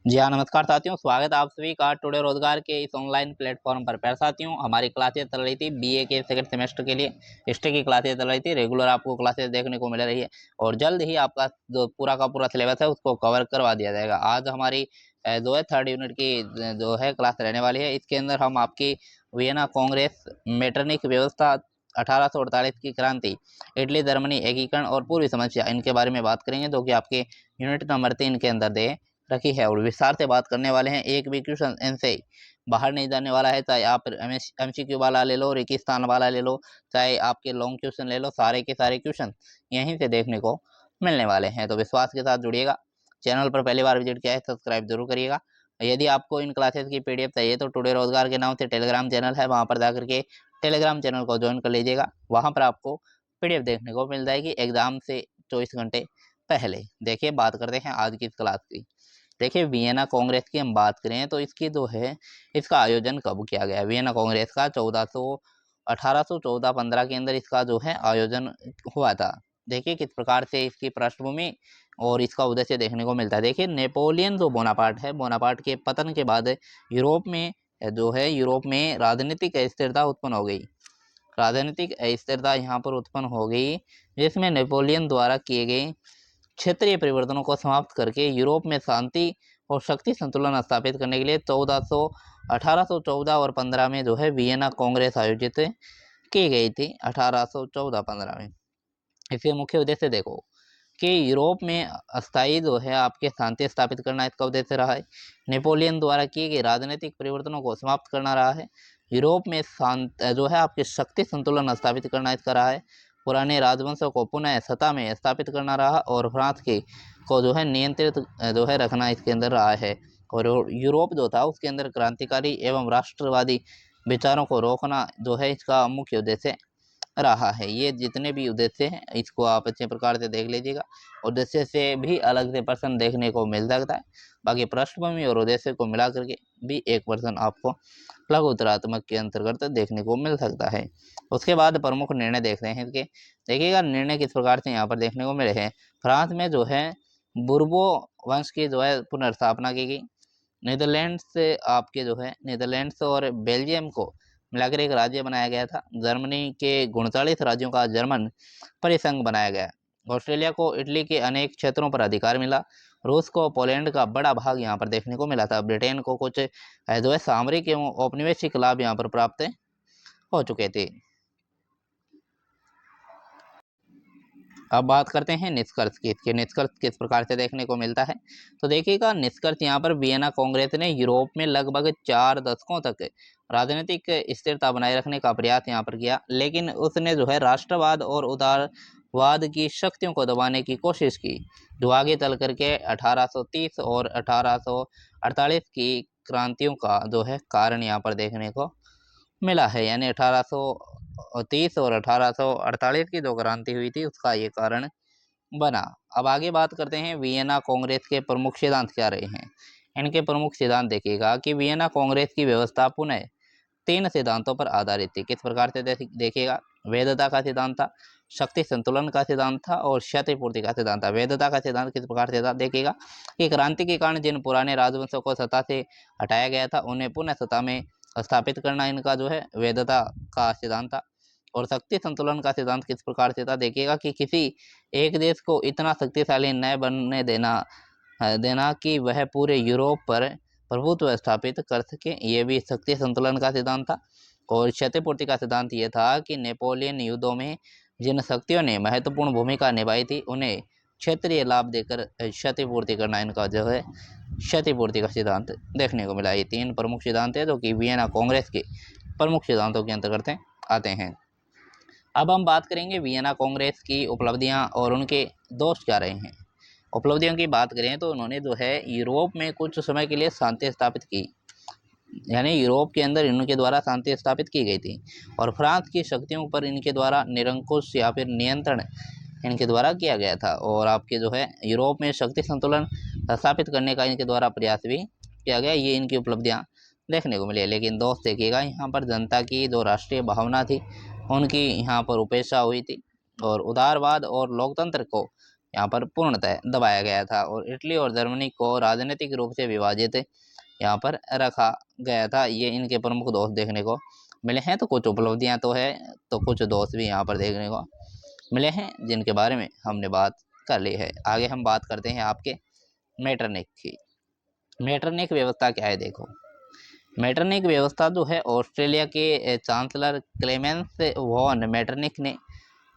जी हाँ, नमस्कार साथियों, स्वागत है आप सभी का टुडे रोजगार के इस ऑनलाइन प्लेटफॉर्म पर। प्यारे साथियों, हमारी क्लासेस चल रही थी बीए के सेकंड सेमेस्टर के लिए। हिस्ट्री की क्लासेस चल रही थी, रेगुलर आपको क्लासेस देखने को मिल रही है और जल्द ही आपका जो पूरा का पूरा सिलेबस है उसको कवर करवा दिया जाएगा। आज हमारी जो है थर्ड यूनिट की जो है क्लास रहने वाली है। इसके अंदर हम आपकी वियना कांग्रेस, मेटरनिक व्यवस्था, 1848 की क्रांति, इटली जर्मनी एकीकरण और पूर्वी समस्या, इनके बारे में बात करेंगे, जो कि आपके यूनिट नंबर 3 के अंदर दे रखी है और विस्तार से बात करने वाले हैं। एक भी क्वेश्चन इनसे बाहर नहीं जाने वाला है, चाहे आप एमसीक्यू वाला ले लो, रेगिस्तान वाला ले लो, चाहे आपके लॉन्ग क्वेश्चन ले लो, सारे के सारे क्वेश्चन यहीं से देखने को मिलने वाले हैं। तो विश्वास के साथ जुड़िएगा। चैनल पर पहली बार विजिट किया है, सब्सक्राइब जरूर करिएगा। यदि आपको इन क्लासेस की पीडीएफ चाहिए तो टुडे रोजगार के नाम से टेलीग्राम चैनल है, वहां पर जाकर के टेलीग्राम चैनल को ज्वाइन कर लीजिएगा। वहां पर आपको पीडीएफ देखने को मिल जाएगी एग्जाम से 24 घंटे पहले। देखिए, बात करते हैं आज की इस क्लास की। देखिए, वियना कांग्रेस की हम बात करें तो इसकी जो है इसका आयोजन कब किया गया? वियना कांग्रेस का 1814-15 के अंदर इसका जो है आयोजन हुआ था। देखिए किस प्रकार से इसकी पृष्ठभूमि और इसका उद्देश्य देखने को मिलता है। देखिए, नेपोलियन जो बोनापार्ट है, बोनापार्ट के पतन के बाद यूरोप में जो है यूरोप में राजनीतिक अस्थिरता उत्पन्न हो गई। राजनीतिक अस्थिरता यहाँ पर उत्पन्न हो गई, जिसमें नेपोलियन द्वारा किए गए क्षेत्रीय परिवर्तनों को समाप्त करके यूरोप में शांति और शक्ति संतुलन स्थापित करने के लिए 1814 और 15 में जो है वियना कांग्रेस आयोजित की गई थी। 1814-15 में इसके मुख्य उद्देश्य देखो कि यूरोप में अस्थायी जो है आपके शांति स्थापित करना इसका उद्देश्य रहा है। नेपोलियन द्वारा किए गए राजनीतिक परिवर्तनों को समाप्त करना रहा है। यूरोप में शांत जो है आपके शक्ति संतुलन स्थापित करना इसका रहा है। पुराने राजवंशों को पुनः सत्ता में स्थापित करना रहा और फ्रांस के को जो है नियंत्रित जो है रखना इसके अंदर रहा है। और यूरोप जो था उसके अंदर क्रांतिकारी एवं राष्ट्रवादी विचारों को रोकना जो है इसका मुख्य उद्देश्य रहा है। ये जितने भी उद्देश्य हैं इसको आप अच्छे प्रकार से देख लीजिएगा। उद्देश्य से भी अलग से प्रश्न देखने को मिल सकता है, बाकी पृष्ठभूमि और उद्देश्य को मिला करके भी एक प्रश्न आपको लघु उत्तरात्मक के अंतर्गत देखने को मिल सकता है। उसके बाद प्रमुख निर्णय देख रहे हैं कि देखिएगा निर्णय किस प्रकार से यहाँ पर देखने को मिले हैं। फ्रांस में जो है बुर्बो वंश की जो है पुनर्स्थापना की गई। नीदरलैंड से आपके जो है नीदरलैंड्स और बेल्जियम को मिलाकर एक राज्य बनाया गया था। जर्मनी के 39 राज्यों का जर्मन परिसंघ बनाया गया। ऑस्ट्रेलिया को इटली के अनेक क्षेत्रों पर अधिकार मिला। रूस को पोलैंड का बड़ा भाग यहाँ पर देखने को मिला था। ब्रिटेन को कुछ जो है सामरिक एवं औपनिवेशिक लाभ यहाँ पर प्राप्त हो चुके थे। अब बात करते हैं निष्कर्ष की। इसके निष्कर्ष किस प्रकार से देखने को मिलता है तो देखिएगा, निष्कर्ष यहाँ पर वियना कांग्रेस ने यूरोप में लगभग 4 दशकों तक राजनीतिक स्थिरता बनाए रखने का प्रयास यहाँ पर किया, लेकिन उसने जो है राष्ट्रवाद और उदारवाद की शक्तियों को दबाने की कोशिश की, जो आगे चल करके 1830 और 1848 की क्रांतियों का जो है कारण यहाँ पर देखने को मिला है। यानी 1830 और 1848 की जो क्रांति हुई थी उसका ये कारण बना। अब आगे बात करते हैं वियना कांग्रेस के प्रमुख सिद्धांत क्या रहे हैं। इनके प्रमुख सिद्धांत देखिएगा कि वियना कांग्रेस की व्यवस्था पुनः 3 सिद्धांतों पर आधारित थी। किस प्रकार से देखिएगा, वैधता का सिद्धांत था, शक्ति संतुलन का सिद्धांत था और क्षतिपूर्ति का सिद्धांत था। वैधता का सिद्धांत किस प्रकार से था देखिएगा कि क्रांति के कारण जिन पुराने राजवंशों को सत्ता से हटाया गया था उन्हें पुनः सत्ता में स्थापित करना इनका जो है वैधता का सिद्धांत था। और शक्ति संतुलन का सिद्धांत किस प्रकार से था देखिएगा कि किसी एक देश को इतना शक्तिशाली न बनने देना कि वह पूरे यूरोप पर प्रभुत्व स्थापित कर सके, ये भी शक्ति संतुलन का सिद्धांत था। और क्षतिपूर्ति का सिद्धांत ये था कि नेपोलियन युद्धों में जिन शक्तियों ने महत्वपूर्ण भूमिका निभाई थी उन्हें क्षेत्रीय लाभ देकर क्षतिपूर्ति करना इनका जो है क्षतिपूर्ति का सिद्धांत देखने को मिला। ये 3 प्रमुख सिद्धांत है जो कि वियना कांग्रेस के प्रमुख सिद्धांतों के अंतर्गत आते हैं। अब हम बात करेंगे वियना कांग्रेस की उपलब्धियां और उनके दोष क्या रहे हैं। उपलब्धियों की बात करें तो उन्होंने जो है यूरोप में कुछ समय के लिए शांति स्थापित की, यानी यूरोप के अंदर इनके द्वारा शांति स्थापित की गई थी। और फ्रांस की शक्तियों पर इनके द्वारा निरंकुश या फिर नियंत्रण इनके द्वारा किया गया था। और आपके जो है यूरोप में शक्ति संतुलन स्थापित करने का इनके द्वारा प्रयास भी किया गया। ये इनकी उपलब्धियां देखने को मिली। लेकिन दोस्त देखिएगा, यहाँ पर जनता की जो राष्ट्रीय भावना थी उनकी यहाँ पर उपेक्षा हुई थी और उदारवाद और लोकतंत्र को यहाँ पर पूर्णतः दबाया गया था और इटली और जर्मनी को राजनीतिक रूप से विभाजित यहाँ पर रखा गया था। ये इनके प्रमुख दोष देखने को मिले हैं। तो कुछ उपलब्धियाँ तो है, तो कुछ दोष भी यहाँ पर देखने को मिले हैं, जिनके बारे में हमने बात कर ली है। आगे हम बात करते हैं आपके मेटरनिक की। मेटरनिक व्यवस्था क्या है? देखो, मेटरनिक व्यवस्था जो है ऑस्ट्रेलिया के चांसलर क्लेमेंस वॉन मेटरनिक ने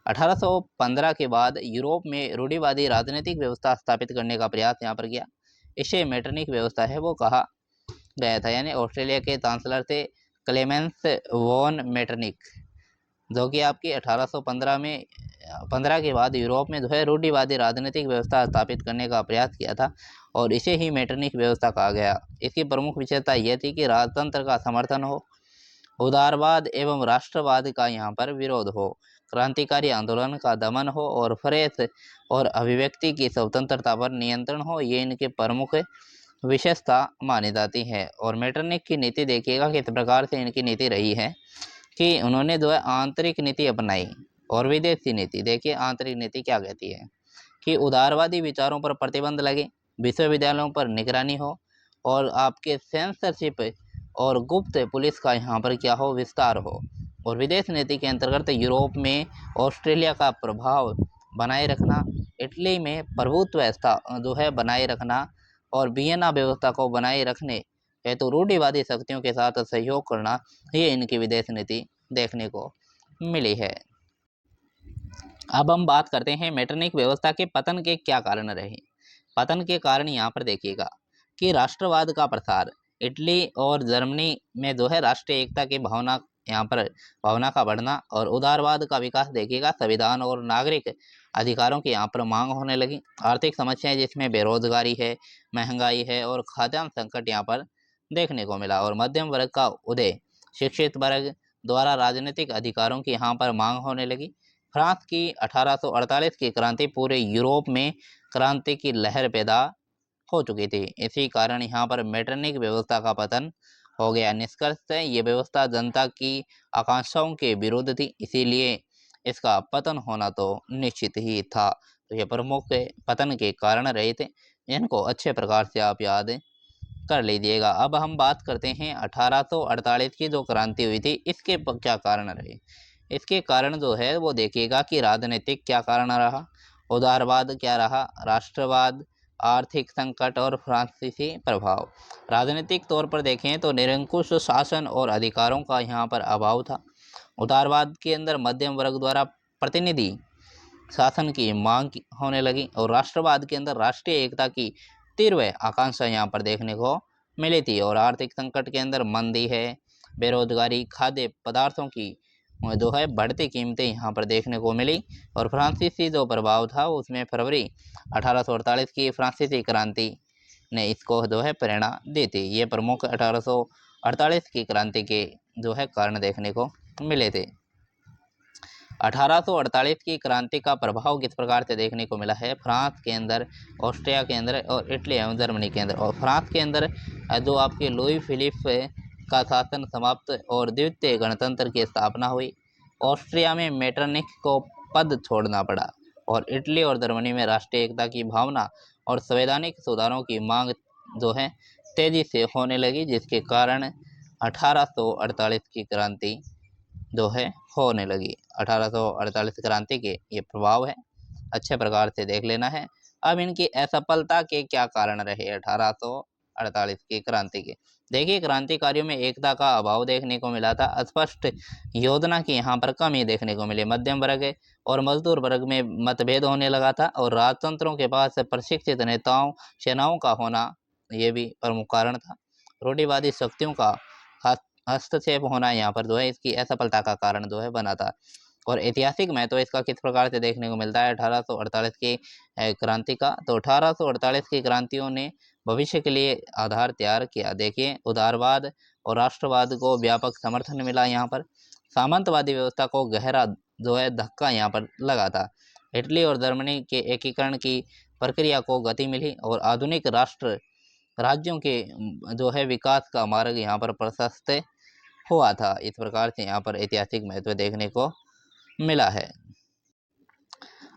1815 के बाद यूरोप में रूढ़िवादी राजनीतिक व्यवस्था स्थापित करने का प्रयास यहाँ पर किया। इसे मेटरनिक व्यवस्था है वो कहा गया था। यानी ऑस्ट्रेलिया के चांसलर थे क्लेमेंस वॉन मेटरनिक, जो कि आपकी 1815 के बाद यूरोप में जो है रूढ़िवादी राजनीतिक व्यवस्था स्थापित करने का प्रयास किया था और इसे ही मेटरनिक व्यवस्था कहा गया। इसकी प्रमुख विशेषता यह थी कि राजतंत्र का समर्थन हो, उदारवाद एवं राष्ट्रवाद का यहाँ पर विरोध हो, क्रांतिकारी आंदोलन का दमन हो और प्रेस और अभिव्यक्ति की स्वतंत्रता पर नियंत्रण हो। ये इनके प्रमुख विशेषता मानी जाती है। और मेटरनिक की नीति देखिएगा किस प्रकार से इनकी नीति रही है कि उन्होंने जो है आंतरिक नीति अपनाई और विदेशी नीति। देखिए आंतरिक नीति क्या कहती है कि उदारवादी विचारों पर प्रतिबंध लगे, विश्वविद्यालयों पर निगरानी हो और आपके सेंसरशिप और गुप्त पुलिस का यहाँ पर क्या हो, विस्तार हो। और विदेश नीति के अंतर्गत यूरोप में ऑस्ट्रेलिया का प्रभाव बनाए रखना, इटली में प्रभुत्व व्यवस्था जो है बनाए रखना और वियना व्यवस्था को बनाए रखने हेतु रूढ़िवादी शक्तियों के साथ सहयोग करना, ये इनकी विदेश नीति देखने को मिली है। अब हम बात करते हैं मेटरनिक व्यवस्था के पतन के क्या कारण रहे। पतन के कारण यहाँ पर देखिएगा कि राष्ट्रवाद का प्रसार, इटली और जर्मनी में जो है राष्ट्रीय एकता की भावना यहाँ पर भावना का बढ़ना और उदारवाद का विकास देखिएगा, संविधान और नागरिक अधिकारों की यहाँ पर मांग होने लगी। आर्थिक समस्याएं जिसमें बेरोजगारी है, महंगाई है और खाद्यान्न संकट यहाँ पर देखने को मिला और मध्यम वर्ग का उदय, शिक्षित वर्ग द्वारा राजनीतिक अधिकारों की यहाँ पर मांग होने लगी। फ्रांस की 1848 की क्रांति पूरे यूरोप में क्रांति की लहर पैदा हो चुकी थी। इसी कारण यहाँ पर मेटरनिक व्यवस्था का पतन हो गया। निष्कर्ष है ये व्यवस्था जनता की आकांक्षाओं के विरुद्ध थी, इसीलिए इसका पतन होना तो निश्चित ही था। तो ये प्रमुख पतन के कारण रहे थे, इनको अच्छे प्रकार से आप याद कर लीजिएगा। अब हम बात करते हैं 1848 की जो क्रांति हुई थी, इसके क्या कारण रहे। इसके कारण जो है वो देखिएगा कि राजनीतिक क्या कारण रहा, उदारवाद क्या रहा, राष्ट्रवाद, आर्थिक संकट और फ्रांसीसी प्रभाव। राजनीतिक तौर पर देखें तो निरंकुश शासन और अधिकारों का यहाँ पर अभाव था। उदारवाद के अंदर मध्यम वर्ग द्वारा प्रतिनिधि शासन की मांग होने लगी और राष्ट्रवाद के अंदर राष्ट्रीय एकता की तीव्र आकांक्षा यहाँ पर देखने को मिली थी। और आर्थिक संकट के अंदर मंदी है, बेरोजगारी, खाद्य पदार्थों की जो है बढ़ती कीमतें यहाँ पर देखने को मिली। और फ्रांसीसी जो प्रभाव था उसमें फरवरी 1848 की फ्रांसीसी क्रांति ने इसको जो है प्रेरणा दी थी। ये प्रमुख 1848 की क्रांति के जो है कारण देखने को मिले थे। 1848 की क्रांति का प्रभाव किस प्रकार से देखने को मिला है। फ्रांस के अंदर, ऑस्ट्रिया के अंदर और इटली एवं जर्मनी के अंदर। और फ्रांस के अंदर जो आपके लुई फिलिप का शासन समाप्त और द्वितीय गणतंत्र की स्थापना हुई। ऑस्ट्रिया में मेटरनिक को पद छोड़ना पड़ा और इटली और जर्मनी में राष्ट्रीय एकता की भावना और संवैधानिक सुधारों की मांग जो है तेजी से होने लगी, जिसके कारण 1848 की क्रांति जो है होने लगी। 1848 क्रांति के ये प्रभाव है, अच्छे प्रकार से देख लेना है। अब इनकी असफलता के क्या कारण रहे 1848 की क्रांति के। देखिए क्रांतिकारियों में एकता का अभाव देखने को मिला था, स्पष्ट योजना की यहाँ पर कमी देखने को मिली। मध्यम वर्ग और मजदूर वर्ग में मतभेद होने लगा था और राजतंत्रों के पास प्रशिक्षित नेताओं सेनाओं का होना ये भी प्रमुख कारण था। रूढ़िवादी शक्तियों का हस्तक्षेप होना यहाँ पर जो है इसकी असफलता का कारण जो है बना था। और ऐतिहासिक महत्व इसका किस प्रकार से देखने को मिलता है 1848 की क्रांति का। तो 1848 की क्रांतियों ने भविष्य के लिए आधार तैयार किया। देखिए उदारवाद और राष्ट्रवाद को व्यापक समर्थन मिला। यहाँ पर सामंतवादी व्यवस्था को गहरा जो है धक्का यहाँ पर लगा था। इटली और जर्मनी के एकीकरण की प्रक्रिया को गति मिली और आधुनिक राष्ट्र राज्यों के जो है विकास का मार्ग यहाँ पर प्रशस्त हुआ था। इस प्रकार से यहाँ पर ऐतिहासिक महत्व देखने को मिला है।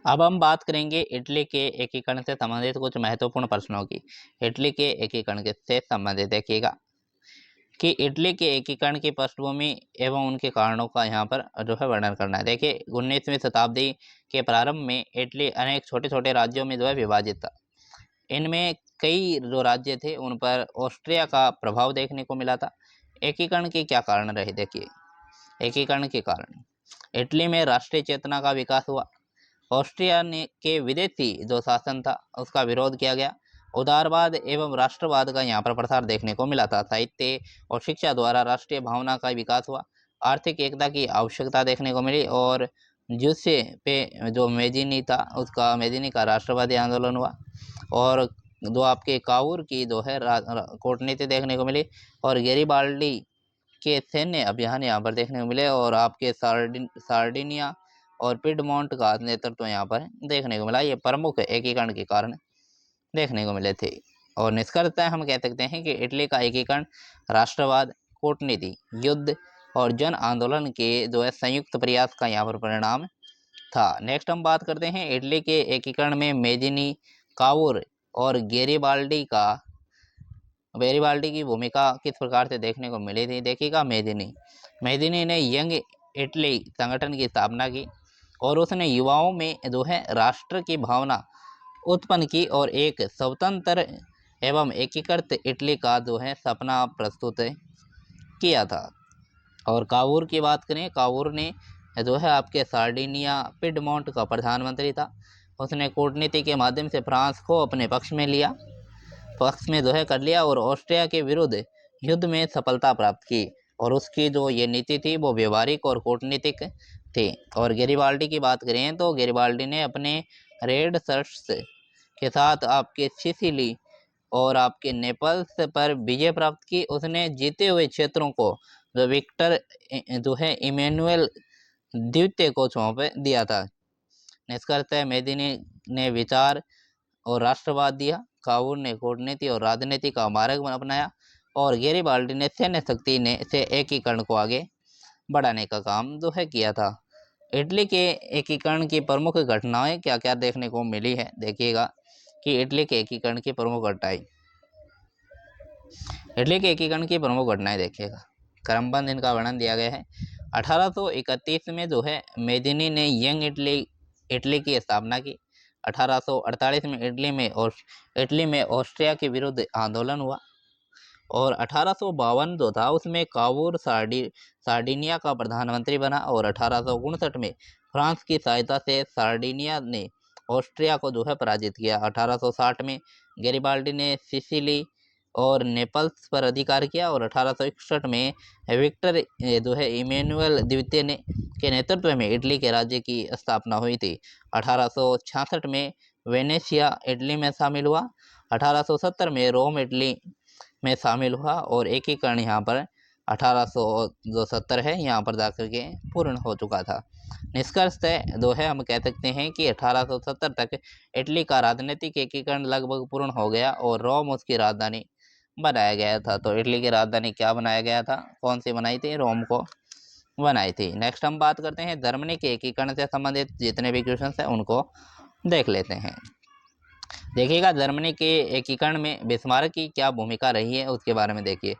अब हम बात करेंगे इटली के एकीकरण से संबंधित कुछ महत्वपूर्ण प्रश्नों की। इटली के एकीकरण से संबंधित देखिएगा कि इटली के एकीकरण की पृष्ठभूमि एवं उनके कारणों का यहाँ पर जो है वर्णन करना है। देखिए 19वीं शताब्दी के प्रारंभ में इटली अनेक छोटे छोटे राज्यों में जो है विभाजित था। इनमें कई जो राज्य थे उन पर ऑस्ट्रिया का प्रभाव देखने को मिला था। एकीकरण के क्या कारण रहे, देखिए एकीकरण के कारण इटली में राष्ट्रीय चेतना का विकास हुआ। ऑस्ट्रिया ने के विदेशी जो शासन था उसका विरोध किया गया। उदारवाद एवं राष्ट्रवाद का यहाँ पर प्रसार देखने को मिला था। साहित्य और शिक्षा द्वारा राष्ट्रीय भावना का विकास हुआ। आर्थिक एकता की आवश्यकता देखने को मिली और जिससे पे जो मेजिनी था उसका मेजिनी का राष्ट्रवादी आंदोलन हुआ। और जो आपके काउर की जो है कूटनीति देखने को मिली और गेरिबाल्डी के सैन्य अभियान यहाँ पर देखने को मिले और आपके सार्डिनिया और पिडमोंट का नेतृत्व यहाँ पर देखने को मिला। ये प्रमुख एकीकरण के कारण देखने को मिले थे। और निष्कर्षतः हम कह सकते हैं कि इटली का एकीकरण राष्ट्रवाद, कूटनीति, युद्ध और जन आंदोलन के जो है संयुक्त प्रयास का यहाँ पर परिणाम था। नेक्स्ट हम बात करते हैं इटली के एकीकरण में मेजिनी, काउर और गेरिबाल्डी की भूमिका किस प्रकार से देखने को मिली थी। देखिएगा मेदिनी ने यंग इटली संगठन की स्थापना की और उसने युवाओं में जो है राष्ट्र की भावना उत्पन्न की और एक स्वतंत्र एवं एकीकृत इटली का जो है सपना प्रस्तुत किया था। और कावूर की बात करें, कावूर ने जो है आपके सार्डिनिया पिडमोंट का प्रधानमंत्री था। उसने कूटनीति के माध्यम से फ्रांस को अपने पक्ष में जो है कर लिया और ऑस्ट्रिया के विरुद्ध युद्ध में सफलता प्राप्त की। और उसकी जो ये नीति थी वो व्यवहारिक और कूटनीतिक थी। और गेरिबाल्डी की बात करें तो गेरिबाल्डी ने अपने रेड शर्ट्स के साथ आपके सिसिली और आपके नेपल्स पर विजय प्राप्त की। उसने जीते हुए क्षेत्रों को जो विक्टर जो है इमैनुअल द्वितीय को सौंप दिया था। निष्कर्षतः मेदिनी ने विचार और राष्ट्रवाद दिया, कावूर ने कूटनीति और राजनीति का मार्ग अपनाया और गेरिबाल्डी ने सैन्य शक्ति से एकीकरण को आगे बढ़ाने का काम जो है किया था। इटली के एकीकरण की प्रमुख घटनाएं क्या क्या देखने को मिली है, देखिएगा कि इटली के एकीकरण की प्रमुख घटनाएं देखिएगा क्रमबद्ध इनका वर्णन दिया गया है। 1831 में जो है मेदिनी ने यंग इटली की स्थापना की। 1848 में इटली में ऑस्ट्रिया के विरुद्ध आंदोलन हुआ और 1852 जो था उसमें कावूर सार्डिनिया का प्रधानमंत्री बना और 1859 में फ्रांस की सहायता से सार्डिनिया ने ऑस्ट्रिया को जो है पराजित किया। 1860 में गेरिबाल्डी ने सिसिली और नेपल्स पर अधिकार किया और 1861 में विक्टर जो है इमैनुअल द्वितीय के नेतृत्व में इटली के राज्य की स्थापना हुई थी। 1866 में वेनेशिया इटली में शामिल हुआ। 1870 में रोम इटली में शामिल हुआ और एकीकरण यहाँ पर 1870 है यहाँ पर जाकर के पूर्ण हो चुका था। निष्कर्षतः जो है हम कह सकते हैं कि 1870 तक इटली का राजनीतिक एकीकरण लगभग पूर्ण हो गया और रोम उसकी राजधानी बनाया गया था। तो इटली की राजधानी क्या बनाया गया था, कौन सी बनाई थी, रोम को बनाई थी। नेक्स्ट हम बात करते हैं जर्मनी के एकीकरण से संबंधित जितने भी क्वेश्चन हैं उनको देख लेते हैं। देखिएगा जर्मनी के एकीकरण में बिस्मार्क की क्या भूमिका रही है उसके बारे में देखिए।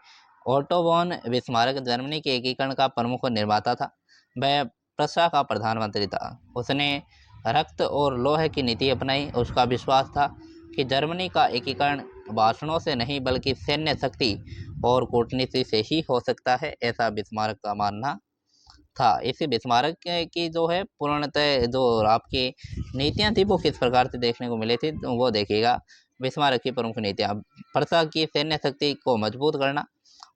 ओटो वॉन बिस्मार्क जर्मनी के एकीकरण का प्रमुख निर्माता था। वह प्रशा का प्रधानमंत्री था। उसने रक्त और लोहे की नीति अपनाई। उसका विश्वास था कि जर्मनी का एकीकरण भाषणों से नहीं बल्कि सैन्य शक्ति और कूटनीति से ही हो सकता है, ऐसा बिस्मार्क का मानना था। इसी बिस्मार्क की जो है पूर्णतः जो आपकी नीतियां थी वो किस प्रकार से देखने को मिली थी, तो वो देखिएगा। बिस्मार्क की प्रमुख नीतियां प्रशा की सैन्य शक्ति को मजबूत करना,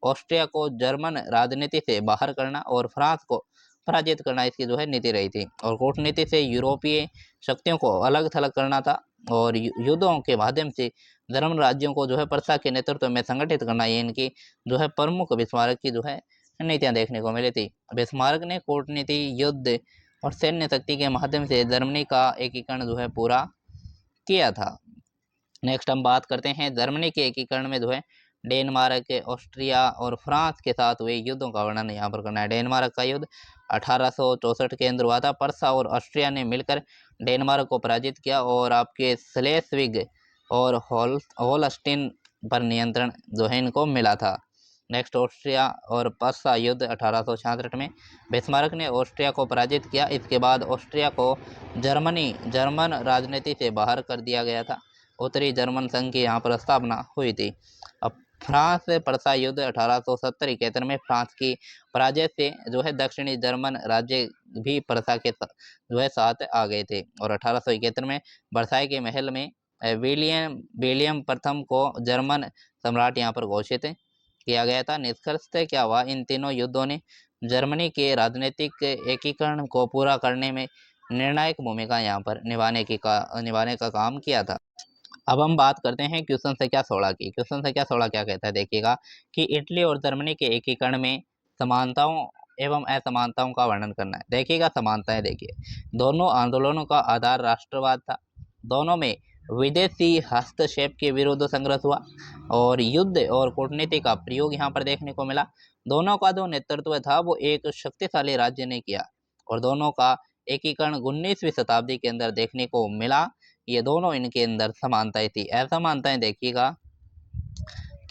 ऑस्ट्रिया को जर्मन राजनीति से बाहर करना और फ्रांस को पराजित करना इसकी जो है नीति रही थी। और कूटनीति से यूरोपीय शक्तियों को अलग थलग करना था और युद्धों के माध्यम से जर्मन राज्यों को जो है प्रशा के नेतृत्व में संगठित करना, ये इनकी जो है प्रमुख बिस्मार्क की जो है नीतियां देखने को मिली थी। बिस्मार्क ने कूटनीति, युद्ध और सैन्य शक्ति के माध्यम से जर्मनी का एकीकरण जो है पूरा किया था। नेक्स्ट हम बात करते हैं जर्मनी के एकीकरण में जो है डेनमार्क, ऑस्ट्रिया और फ्रांस के साथ हुए युद्धों का वर्णन यहाँ पर करना है। डेनमार्क का युद्ध 1864 के अंदर हुआ था। पर्सा और ऑस्ट्रिया ने मिलकर डेनमार्क को पराजित किया और आपके स्लेस्विग और होलस्टीन पर नियंत्रण जो है इनको मिला था। नेक्स्ट, ऑस्ट्रिया और पर्सा युद्ध 1866 में बिस्मार्क ने ऑस्ट्रिया को पराजित किया। इसके बाद ऑस्ट्रिया को जर्मन राजनीति से बाहर कर दिया गया था। उत्तरी जर्मन संघ की यहाँ पर स्थापना हुई थी। अब फ्रांस पर्सा युद्ध 1870-71 में फ्रांस की पराजय से जो है दक्षिणी जर्मन राज्य भी पर्सा के जो है साथ आ गए थे। और 1871 में वर्साई के महल में विलियम प्रथम को जर्मन सम्राट यहाँ पर घोषित किया गया था। निष्कर्षतः क्या हुआ, इन तीनों युद्धों ने जर्मनी के राजनीतिक एकीकरण को पूरा करने में निर्णायक भूमिका यहाँ पर निभाने का काम किया था। अब हम बात करते हैं क्वेश्चन संख्या 16 की। क्वेश्चन संख्या 16 क्या कहता है, देखिएगा कि इटली और जर्मनी के एकीकरण में समानताओं एवं असमानताओं का वर्णन करना है। देखिएगा समानताएं, देखिए दोनों आंदोलनों का आधार राष्ट्रवाद था, दोनों में विदेशी हस्तक्षेप के विरुद्ध संघर्ष हुआ और युद्ध और कूटनीति का प्रयोग यहाँ पर देखने को मिला। दोनों का जो नेतृत्व था वो एक शक्तिशाली राज्य ने किया और दोनों का एकीकरण 19वीं शताब्दी के अंदर देखने को मिला। ये दोनों इनके अंदर समानताएं थी। असमानताएं देखिएगा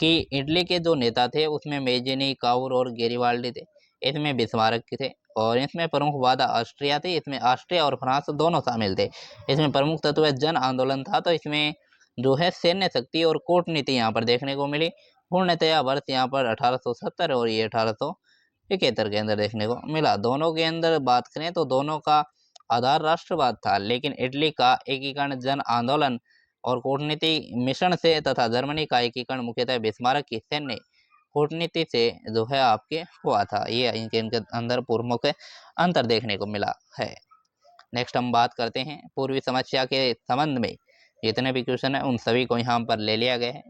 कि इटली के जो नेता थे उसमें मेजिनी, काउर और गेरिबाल्डी थे, इसमें बिस्मार्क थे और इसमें प्रमुख वादा ऑस्ट्रिया थी, इसमें ऑस्ट्रिया और फ्रांस दोनों शामिल थे। इसमें प्रमुख तत्व जन आंदोलन था, तो इसमें जो है सैन्य शक्ति और कूटनीति यहाँ पर देखने को मिली। पूर्णतया वर्ष यहाँ पर 1870 और ये 1871 के अंदर देखने को मिला। दोनों के अंदर बात करें तो दोनों का आधार राष्ट्रवाद था, लेकिन इटली का एकीकरण जन आंदोलन और कूटनीति मिश्रण से तथा जर्मनी का एकीकरण मुख्यतः बिस्मार्क की सैन्य कूटनीति से जो है आपके हुआ था। ये इनके अंदर प्रमुख अंतर देखने को मिला है। नेक्स्ट हम बात करते हैं पूर्वी समस्या के संबंध में। जितने भी क्वेश्चन है उन सभी को यहाँ पर ले लिया गया है।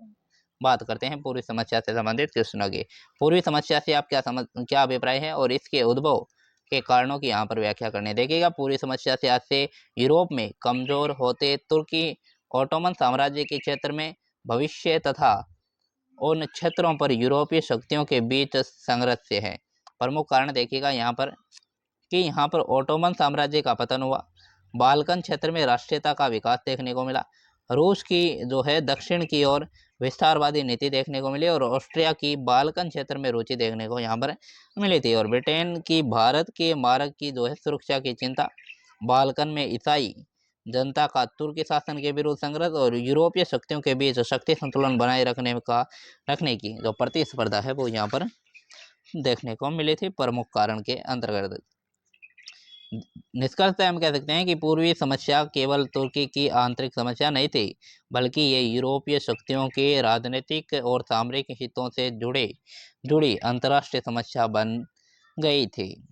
बात करते हैं पूर्वी समस्या से संबंधित क्वेश्चनों की। पूर्वी समस्या से आप क्या अभिप्राय है और इसके उद्भव के कारणों की यहाँ पर व्याख्या करनी। देखिएगा, पूर्वी समस्या से आज से यूरोप में कमजोर होते तुर्की ओटोमन साम्राज्य के क्षेत्र में भविष्य तथा उन क्षेत्रों पर यूरोपीय शक्तियों के बीच संघर्ष है। प्रमुख कारण देखिएगा यहाँ पर कि यहाँ पर ओटोमन साम्राज्य का पतन हुआ, बाल्कन क्षेत्र में राष्ट्रीयता का विकास देखने को मिला, रूस की जो है दक्षिण की ओर विस्तारवादी नीति देखने को मिली और ऑस्ट्रिया की बाल्कन क्षेत्र में रुचि देखने को यहाँ पर मिली थी। और ब्रिटेन की भारत के मार्ग की जो है सुरक्षा की चिंता, बाल्कन में ईसाई जनता का तुर्की शासन के विरुद्ध संघर्ष और यूरोपीय शक्तियों के बीच शक्ति संतुलन बनाए रखने की जो प्रतिस्पर्धा है वो यहाँ पर देखने को मिली थी प्रमुख कारण के अंतर्गत। निष्कर्षतः हम कह सकते हैं कि पूर्वी समस्या केवल तुर्की की आंतरिक समस्या नहीं थी, बल्कि ये यूरोपीय शक्तियों के राजनीतिक और सामरिक हितों से जुड़ी अंतर्राष्ट्रीय समस्या बन गई थी।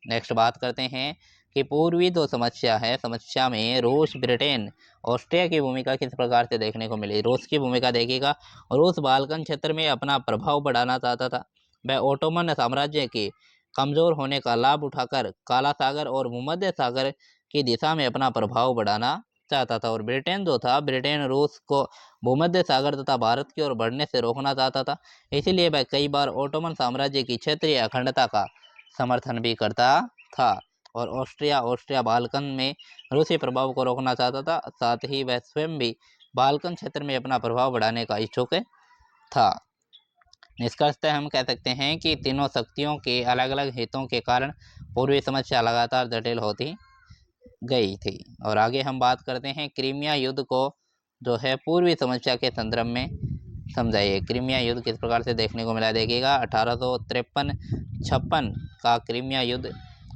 नेक्स्ट बात करते हैं कि पूर्वी जो समस्या है, समस्या में रूस, ब्रिटेन, ऑस्ट्रिया की भूमिका किस प्रकार से देखने को मिली। रूस की भूमिका देखिएगा, रूस बाल्कन क्षेत्र में अपना प्रभाव बढ़ाना चाहता था। वह ओटोमन साम्राज्य के कमजोर होने का लाभ उठाकर काला सागर और भूमध्य सागर की दिशा में अपना प्रभाव बढ़ाना चाहता था। और ब्रिटेन जो था, ब्रिटेन रूस को भूमध्य सागर तथा भारत की ओर बढ़ने से रोकना चाहता था, इसीलिए वह कई बार ओटोमन साम्राज्य की क्षेत्रीय अखंडता का समर्थन भी करता था। और ऑस्ट्रिया बाल्कन में रूसी प्रभाव को रोकना चाहता था, साथ ही वह स्वयं भी बाल्कन क्षेत्र में अपना प्रभाव बढ़ाने का इच्छुक था। निष्कर्षतः हम कह सकते हैं कि तीनों शक्तियों के अलग अलग हितों के कारण पूर्वी समस्या लगातार जटिल होती गई थी। और आगे हम बात करते हैं क्रीमिया युद्ध को जो है पूर्वी समस्या के संदर्भ में समझाइए। क्रीमिया युद्ध किस प्रकार से देखने को मिला, देखिएगा 1853-56 का क्रीमिया युद्ध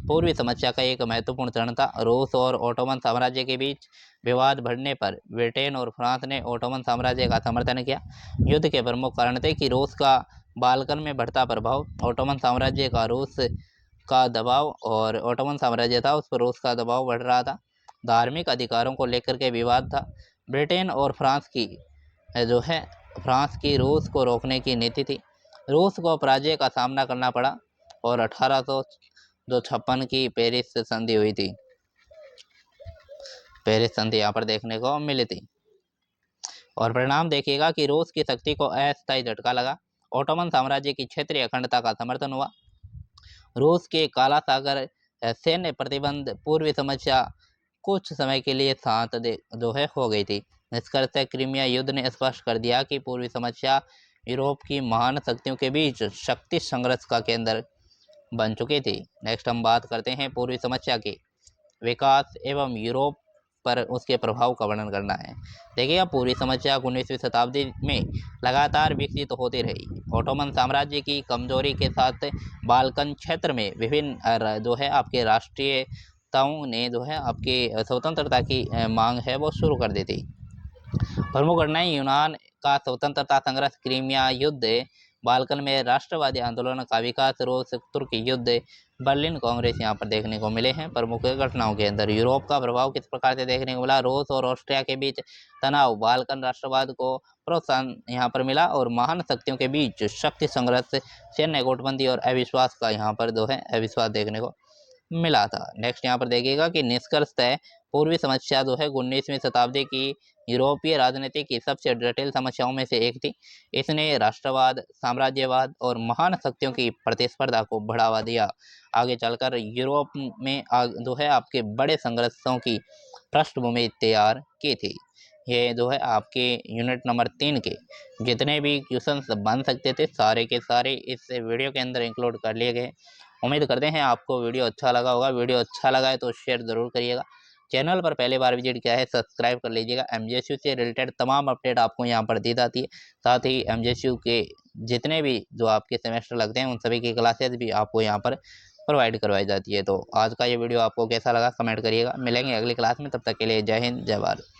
पूर्वी समस्या का एक महत्वपूर्ण चरण था। रूस और ओटोमन साम्राज्य के बीच विवाद बढ़ने पर ब्रिटेन और फ्रांस ने ओटोमन साम्राज्य का समर्थन किया। युद्ध के प्रमुख कारण थे कि रूस का बाल्कन में बढ़ता प्रभाव, ओटोमन साम्राज्य का रूस का दबाव, और ओटोमन साम्राज्य था उस पर रूस का दबाव बढ़ रहा था। धार्मिक अधिकारों को लेकर के विवाद था। ब्रिटेन और फ्रांस की रूस को रोकने की नीति थी। रूस को पराजय का सामना करना पड़ा और 1856 की पेरिस संधि हुई थी। पेरिस संधि यहाँ पर देखने को मिली थी और परिणाम देखिएगा कि रूस की शक्ति को अस्थायी झटका लगा। ओटोमन साम्राज्य की क्षेत्रीय अखंडता का समर्थन हुआ। रूस के काला सागर सैन्य प्रतिबंध पूर्वी समस्या कुछ समय के लिए शांत जो है हो गई थी। निष्कर्षतः क्रीमिया युद्ध ने स्पष्ट कर दिया कि पूर्वी समस्या यूरोप की महान शक्तियों के बीच शक्ति संघर्ष का केंद्र बन चुकी थी। नेक्स्ट हम बात करते हैं पूर्वी समस्या के विकास एवं यूरोप पर उसके प्रभाव का वर्णन करना है। देखिएगा, पूर्वी समस्या 19वीं शताब्दी में लगातार विकसित होती रही। ओटोमन साम्राज्य की कमजोरी के साथ बाल्कन क्षेत्र में विभिन्न जो है आपके राष्ट्रीयताओं ने जो है आपकी स्वतंत्रता की मांग है वो शुरू कर दी थी। प्रमुख घटनाएं यूनान का स्वतंत्रता संघर्ष, क्रीमिया युद्ध, बाल्कन में राष्ट्रवादी आंदोलन का विकास, रूस तुर्की युद्ध, बर्लिन कांग्रेस यहाँ पर देखने को मिले हैं। प्रमुख घटनाओं के अंदर यूरोप का प्रभाव किस प्रकार से देखने को मिला, रूस और ऑस्ट्रिया के बीच तनाव, बाल्कन राष्ट्रवाद को प्रोत्साहन यहाँ पर मिला और महान शक्तियों के बीच शक्ति संघर्ष, सैन्य गुटबंदी और अविश्वास का यहाँ पर जो है अविश्वास देखने को मिला था। नेक्स्ट यहाँ पर देखिएगा कि निष्कर्षतः पूर्वी समस्या जो है 19वीं शताब्दी की यूरोपीय राजनीति की सबसे जटिल समस्याओं में से एक थी। इसने राष्ट्रवाद, साम्राज्यवाद और महान शक्तियों की प्रतिस्पर्धा को बढ़ावा दिया। आगे चलकर यूरोप में जो है आपके बड़े संघर्षों की पृष्ठभूमि तैयार की थी। ये जो है आपके यूनिट नंबर 3 के जितने भी क्वेश्चंस बन सकते थे सारे के सारे इस वीडियो के अंदर इंक्लूड कर लिए गए। उम्मीद करते हैं आपको वीडियो अच्छा लगा होगा। वीडियो अच्छा लगा है तो शेयर ज़रूर करिएगा। चैनल पर पहली बार विजिट किया है सब्सक्राइब कर लीजिएगा। एमजेएसयू से रिलेटेड तमाम अपडेट आपको यहाँ पर दी जाती है। साथ ही एमजेएसयू के जितने भी जो आपके सेमेस्टर लगते हैं उन सभी की क्लासेज भी आपको यहाँ पर प्रोवाइड करवाई जाती है। तो आज का ये वीडियो आपको कैसा लगा कमेंट करिएगा। मिलेंगे अगली क्लास में, तब तक के लिए जय हिंद जय भारत।